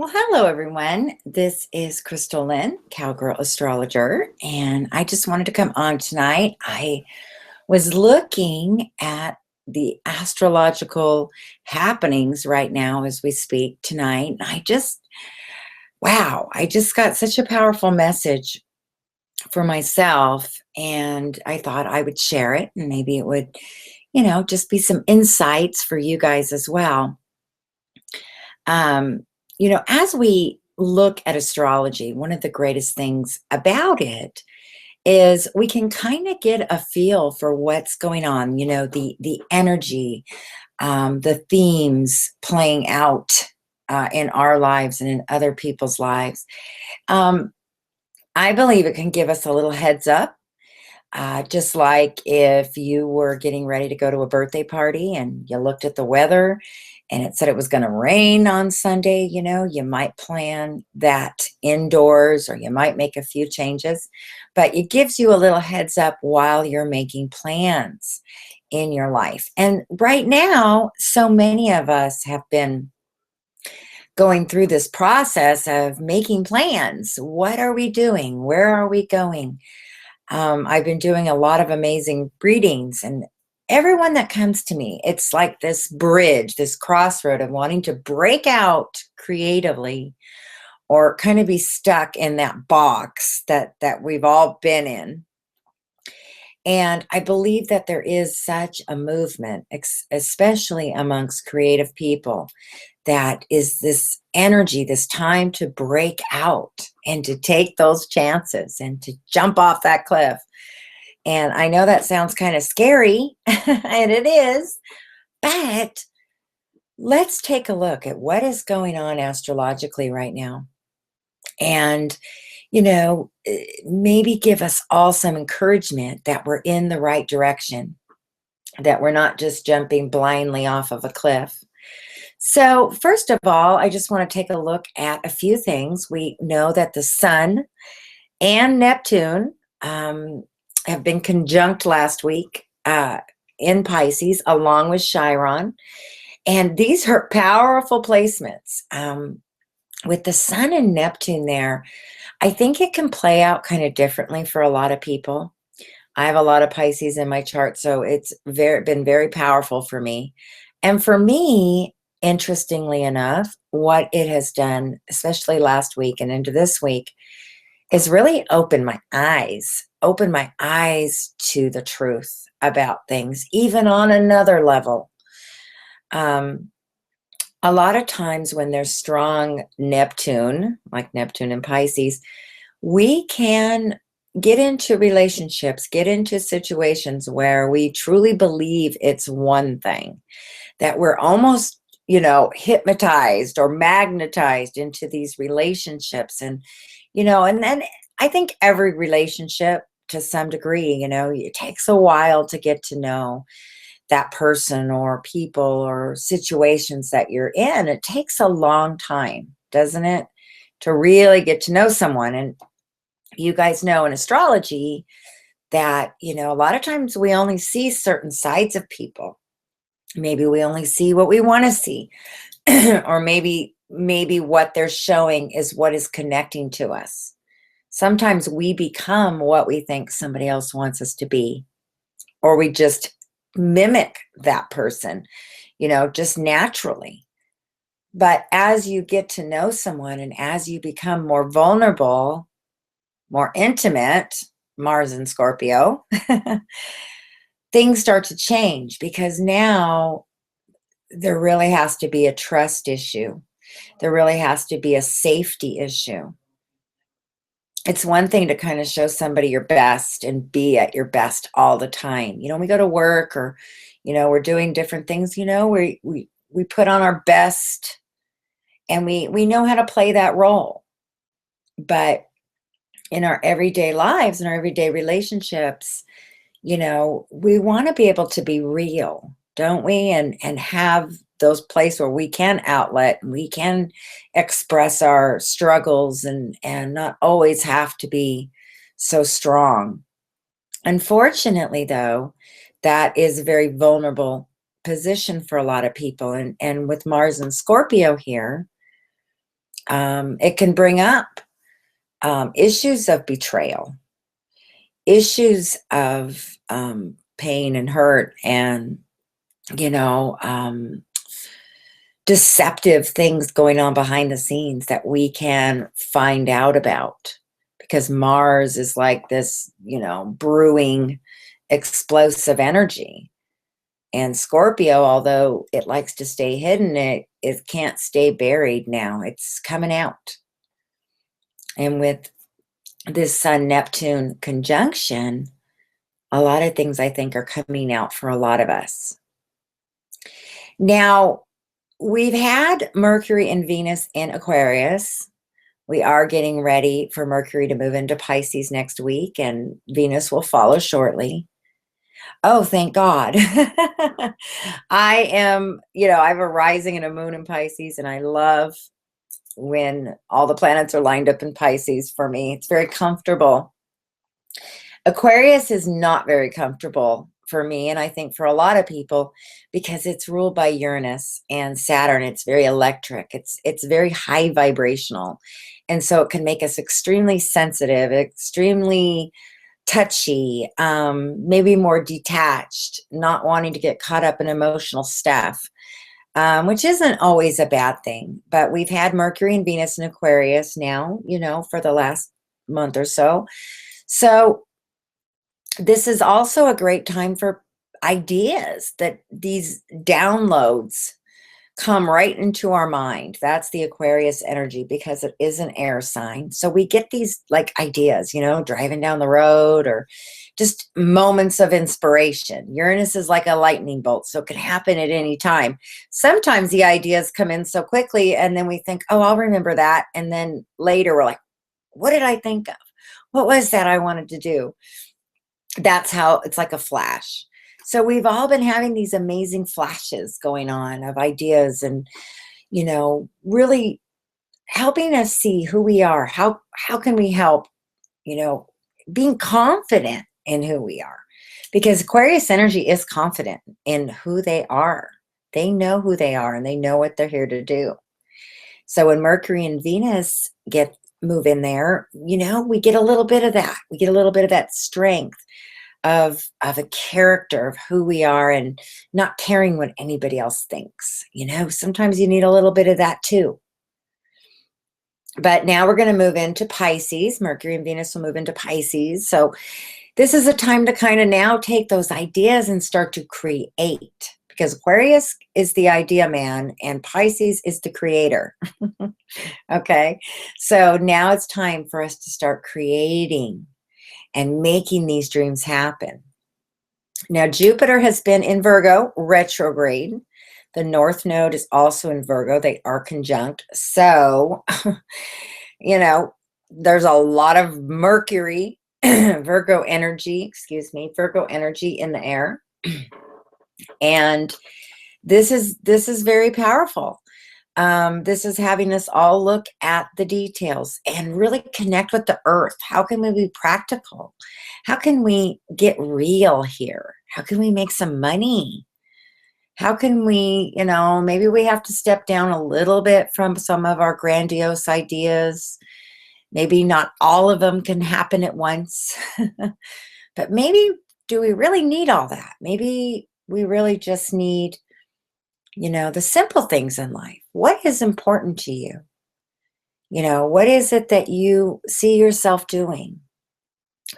Well, hello everyone. This is Chrystal Lynn, Cowgirl Astrologer, and I just wanted to come on tonight. I was looking at the astrological happenings right now as we speak tonight. Wow, I just got such a powerful message for myself, and I thought I would share it, and maybe it would, just be some insights for you guys as well. Um, as we look at astrology, one of the greatest things about it is we can kind of get a feel for what's going on, the energy, the themes playing out in our lives and in other people's lives. Um, I believe it can give us a little heads up. Just like if you were getting ready to go to a birthday party and you looked at the weather and it said it was going to rain on Sunday, you might plan that indoors or you might make a few changes, but it gives you a little heads up while you're making plans in your life. And right now, so many of us have been going through this process of making plans. What are we doing? Where are we going? I've been doing a lot of amazing readings, and everyone that comes to me, it's like this bridge, this crossroad of wanting to break out creatively or kind of be stuck in that box that we've all been in. And I believe that there is such a movement, especially amongst creative people, that is this energy, this time to break out and to take those chances and to jump off that cliff. And I know that sounds kind of scary, and it is, but let's take a look at what is going on astrologically right now. And, maybe give us all some encouragement that we're in the right direction, that we're not just jumping blindly off of a cliff. So, first of all, I just want to take a look at a few things. We know that the Sun and Neptune have been conjunct last week in Pisces, along with Chiron. And these are powerful placements. With the Sun and Neptune there, I think it can play out kind of differently for a lot of people. I have a lot of Pisces in my chart, so it's been very powerful for me. And for me, interestingly enough, what it has done, especially last week and into this week, is really open my eyes to the truth about things, even on another level. A lot of times when there's strong Neptune, like Neptune and Pisces, we can get into relationships, get into situations where we truly believe it's one thing, that we're almost, hypnotized or magnetized into these relationships. And then I think every relationship to some degree, it takes a while to get to know that person or people or situations that you're in. It takes a long time, doesn't it, to really get to know someone. And you guys know in astrology that, a lot of times we only see certain sides of people. Maybe we only see what we want to see, or maybe what they're showing is what is connecting to us. Sometimes we become what we think somebody else wants us to be, or we just mimic that person, just naturally. But as you get to know someone and as you become more vulnerable, more intimate, Mars and Scorpio, things start to change, because now there really has to be a trust issue. There really has to be a safety issue. It's one thing to kind of show somebody your best and be at your best all the time. We go to work, or, we're doing different things, we put on our best, and we know how to play that role. But in our everyday lives and our everyday relationships, we want to be able to be real, don't we? And have those places where we can outlet and we can express our struggles and not always have to be so strong. Unfortunately, though, that is a very vulnerable position for a lot of people. And with Mars and Scorpio here, It can bring up issues of betrayal, issues of pain and hurt, and, deceptive things going on behind the scenes that we can find out about, because Mars is like this, brewing, explosive energy. And Scorpio, although it likes to stay hidden, it can't stay buried now. It's coming out. And with this Sun-Neptune conjunction, a lot of things I think are coming out for a lot of us. Now, we've had Mercury and Venus in Aquarius. We are getting ready for Mercury to move into Pisces next week, and Venus will follow shortly. Oh, thank God. I have a rising and a moon in Pisces, and I love when all the planets are lined up in Pisces for me. It's very comfortable. Aquarius is not very comfortable for me, and I think for a lot of people, because it's ruled by Uranus and Saturn. It's very electric. It's very high vibrational. And so it can make us extremely sensitive, extremely touchy, maybe more detached, not wanting to get caught up in emotional stuff, which isn't always a bad thing. But we've had Mercury and Venus in Aquarius now, for the last month or so. So this is also a great time for ideas, that these downloads come right into our mind. That's the Aquarius energy, because it is an air sign. So we get these like ideas, driving down the road, or just moments of inspiration. Uranus is like a lightning bolt, so it can happen at any time. Sometimes the ideas come in so quickly, and then we think, oh, I'll remember that. And then later we're like, what did I think of? What was that I wanted to do? That's how it's like a flash. So we've all been having these amazing flashes going on of ideas, and, really helping us see who we are. How can we help, being confident in who we are? Because Aquarius energy is confident in who they are. They know who they are, and they know what they're here to do. So when Mercury and Venus move in there, we get a little bit of that. We get a little bit of that strength of a character of who we are, and not caring what anybody else thinks. Sometimes you need a little bit of that too. But now we're going to move into Pisces. Mercury and Venus will move into Pisces. So this is a time to kind of now take those ideas and start to create, because Aquarius is the idea man and Pisces is the creator. Okay. So now it's time for us to start creating and making these dreams happen. Now, Jupiter has been in Virgo retrograde. The North Node is also in Virgo. They are conjunct. So, there's a lot of Mercury, Virgo energy in the air. And this is very powerful. This is having us all look at the details and really connect with the earth. How can we be practical? How can we get real here? How can we make some money? How can we, maybe we have to step down a little bit from some of our grandiose ideas. Maybe not all of them can happen at once. But maybe, do we really need all that? Maybe we really just need, the simple things in life. What is important to you? What is it that you see yourself doing?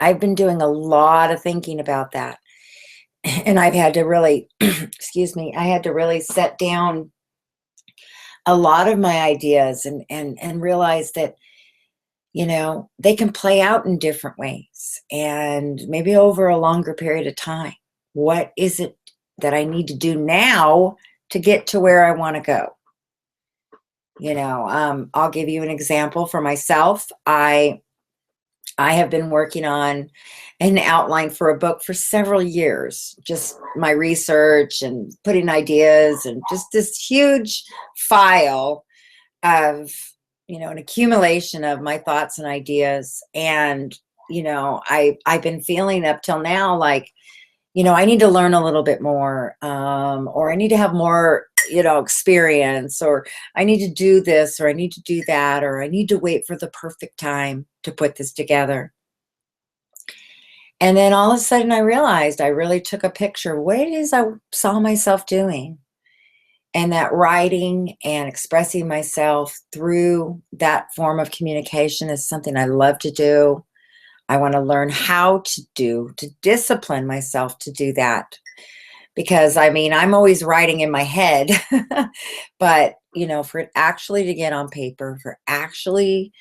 I've been doing a lot of thinking about that. And I've had to really, I had to really set down a lot of my ideas and realize that, they can play out in different ways, and maybe over a longer period of time. What is it that I need to do now to get to where I want to go? I'll give you an example for myself. I have been working on an outline for a book for several years, just my research and putting ideas, and just this huge file of, an accumulation of my thoughts and ideas. And, I've been feeling up till now like, I need to learn a little bit more, or I need to have more experience, or I need to do this, or I need to do that, or I need to wait for the perfect time to put this together. And then all of a sudden I realized I really took a picture of what it is I saw myself doing. And that writing and expressing myself through that form of communication is something I love to do. I want to learn how to discipline myself to do that. Because I mean, I'm always writing in my head, but for it actually to get on paper, for actually,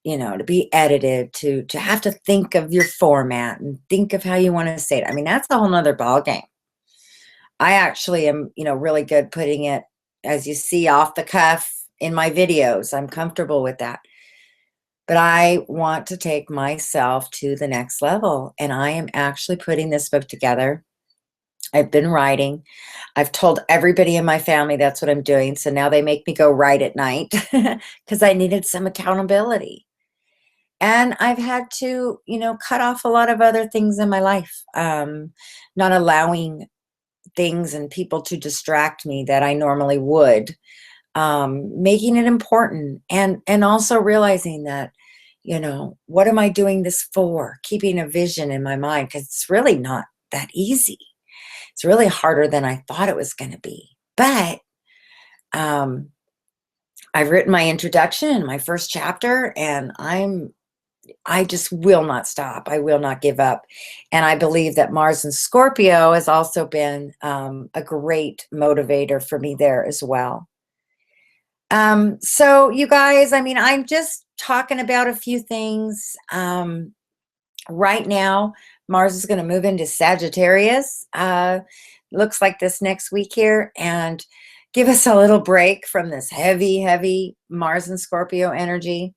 to be edited, to have to think of your format and think of how you want to say it. I mean, that's a whole nother ballgame. I actually am, really good putting it, as you see, off the cuff in my videos. I'm comfortable with that. But I want to take myself to the next level. And I am actually putting this book together. I've been writing. I've told everybody in my family that's what I'm doing. So now they make me go write at night because I needed some accountability. And I've had to, cut off a lot of other things in my life, not allowing things and people to distract me that I normally would, making it important, and also realizing that, what am I doing this for? Keeping a vision in my mind, because it's really not that easy. It's really harder than I thought it was going to be. But I've written my introduction and my first chapter, and I just will not stop. I will not give up. And I believe that Mars and Scorpio has also been a great motivator for me there as well. So you guys, I mean, I'm just talking about a few things. Right now, Mars is going to move into Sagittarius. Looks like this next week here, and give us a little break from this heavy, heavy Mars and Scorpio energy.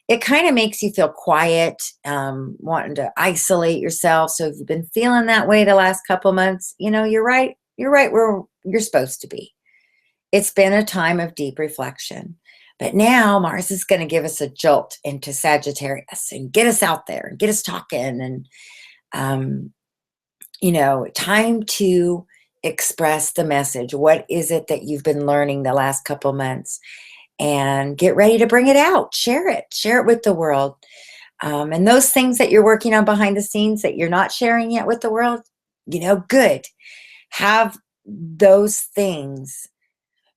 It kind of makes you feel quiet, wanting to isolate yourself. So if you've been feeling that way the last couple months, you're right. You're right where you're supposed to be. It's been a time of deep reflection. But now Mars is going to give us a jolt into Sagittarius and get us out there and get us talking. And, time to express the message. What is it that you've been learning the last couple months? And get ready to bring it out. Share it with the world. And those things that you're working on behind the scenes that you're not sharing yet with the world, good. Have those things,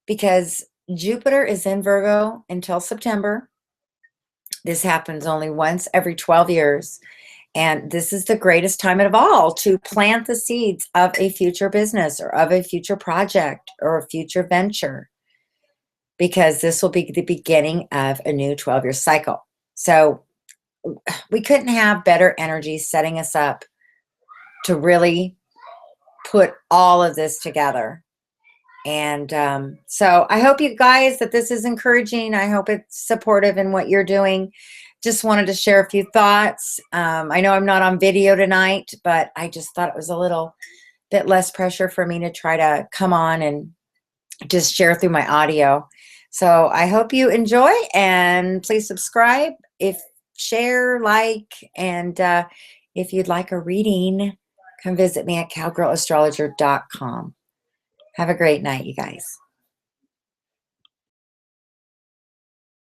because Jupiter is in Virgo until September. This happens only once every 12 years. And this is the greatest time of all to plant the seeds of a future business or of a future project or a future venture, because this will be the beginning of a new 12-year cycle. So we couldn't have better energy setting us up to really put all of this together. And so I hope you guys that this is encouraging. I hope it's supportive in what you're doing. Just wanted to share a few thoughts. I know I'm not on video tonight, but I just thought it was a little bit less pressure for me to try to come on and just share through my audio. So I hope you enjoy, and please subscribe, share, like, and if you'd like a reading, come visit me at cowgirlastrologer.com. Have a great night, you guys.